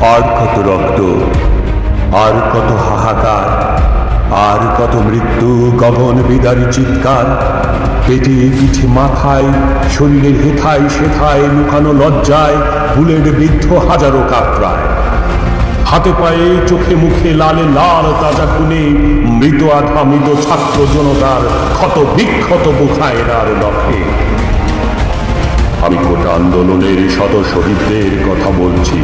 আর কত রক্ত, আর কত হাহাকার, আর কত মৃত্যু গগন বিদারী চিৎকার। পেটে পিঠে মাথায় শরীরের হেথায় সেথায় লুকানো লজ্জায় বুলেট বিদ্ধ হাজারো কাকড়ায়। হাতে পায়ে চোখে মুখে লালে লাল তাজা খুনে মৃত আধা মৃত ছাত্র জনতার ক্ষত বিক্ষত বুখায়রার লক্ষ্যে। আমি কোটা আন্দোলনের শত শহীদদের কথা বলছি।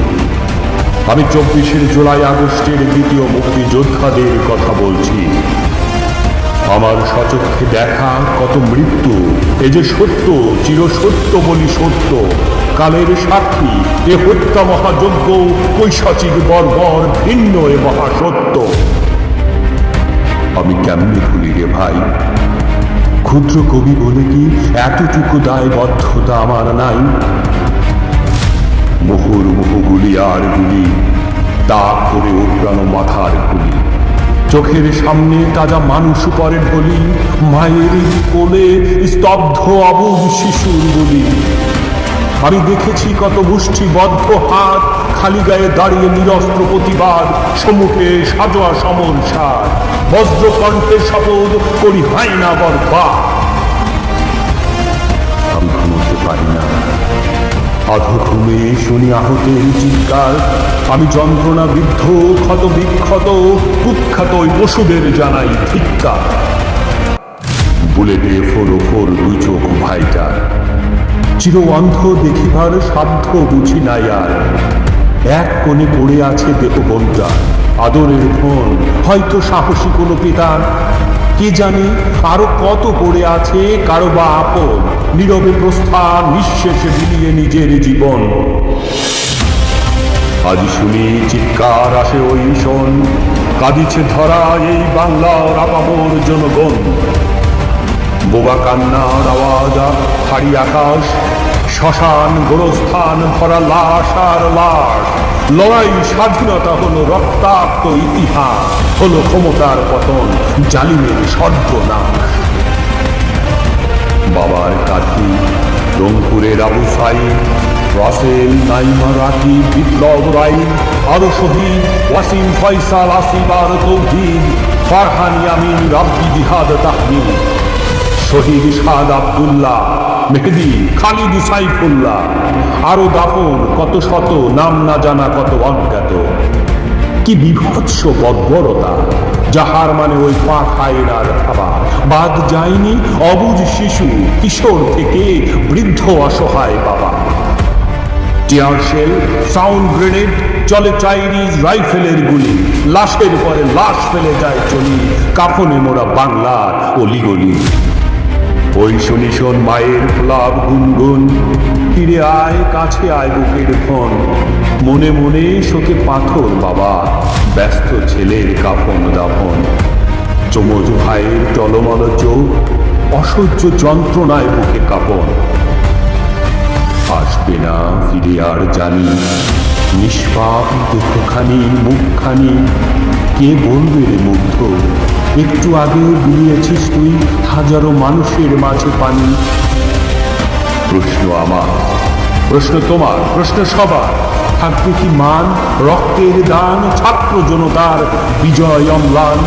আমি 24শে জুলাই আগস্টের দ্বিতীয় মুক্তিযোদ্ধাদের কথা বলছি। আমার সচক্ষে দেখা কত মৃত্যু, এ যে সত্য, চিরসত্য বলি সত্য। কালের সাক্ষী এ হত্যা মহাযজ্ঞ, পৈশাচিক বর্বর ভিন্ন এ মহাসত্য। আমি কেমনে ভুলি রে ভাই, ক্ষুদ্র কবি বলে কি এতটুকু দায়বদ্ধতা আমার নাই? মুহুর্মুহু গুলি আর গুলি, তাক করে উড়ানো মাথার খুলি। চোখের সামনে তাজা মানুষ পরে ঢলি, মায়ের কোলে স্তব্ধ অবুঝ শিশুর বলি। আমি দেখেছি কত মুষ্টিবদ্ধ হাত খালি গায়ে দাঁড়িয়ে নিরস্ত্র প্রতিবাদ, সম্মুখে সাজোয়া সমর সার। বজ্রকণ্ঠে শপথ করি হয় না বরবাদ। আমি ঘুমোতে পারি না, অধো ঘুমে শুনি আহতের চিৎকার। আমি যন্ত্রণা বিদ্ধ ক্ষত বিক্ষত কুখ্যাত ওই পশুদের জানাই ধিক্কার। বুলেটে ফোর দুই চোখ ভাইটার, চির অন্ধ দেখিবার সাধ্য বুঝি নাই আর। এক কোণে পড়ে আছে দেহবনটা আদরের ফোন, হয়তো সাহসী কোনো পিতা। কে জানে আরো কত পড়ে আছে কারো বা আপন, নীরবে প্রস্থান নিঃশেষে বিলিয়ে নিজের জীবন। আজ শুনি চিৎকার আসে ওই শোন, কাঁদিছে ধরা এই বাংলার আপামর জনগণ। বোবা কান্নার আওয়াজ হারি আকাশ, শ্মশান গোরস্থান ভরা লাশ আর লাশ। লড়াই স্বাধীনতা হলো রক্তাক্ত ইতিহাস, হলো ক্ষমতার পতন জালিমের সর্বনাশ। বাবার কাঠি রংপুরের আবু সাইদ, রাসেল নাইমা রাকি বিপ্লব রাই, আরো শহীদ ওয়াসিম ফয়সাল আসিফ আর তৌহিদ, ফারহান ইয়ামিন রাব্বি জিহাদ তাহমিদ, শহীদ শাহাদ আব্দুল্লাহ মেহেদি খালিদ সাইফুল্লাহ। আরো দাফন কত শত নাম না জানা কত অজ্ঞাত। কি বিভৎস বর্বরতা, যাহার মানে ওই পাক হায়নার খাবা। বাদ যায়নি অবুঝ শিশু কিশোর থেকে বৃদ্ধ অসহায় বাবা। টিয়ার শেল, সাউন্ড গ্রেনেড, চলে চাইনিজ রাইফেলের গুলি। লাশের পরে লাশ ফেলে যায় চলি, কাফনে মোরা বাংলার অলিগলি। ওই শুনি শোন মায়ের ফ্লাব গুনগুন, ফিরে আয় কাছে আয় বুকের ফোন। মনে মনে শোকে পাথর বাবা, ব্যস্ত ছেলের কাফন দাফন। চমজ ভাইয়ের টলমল চোখ, অসহ্য যন্ত্রণায় বুকে কাঁপন। আসবে না ফিরে আর জানি, নিষ্পাপ দেহখানি মুখখানি। কে বলবে রে মুগ্ধ, একটু আগে বিলিয়েছিস তুই হাজারো মানুষের মাঝে পানি। প্রশ্ন আমার, প্রশ্ন তোমার, প্রশ্ন সবার। থাকবে কি মান, রক্তের দান, ছাত্র জনতার বিজয় অম্লান।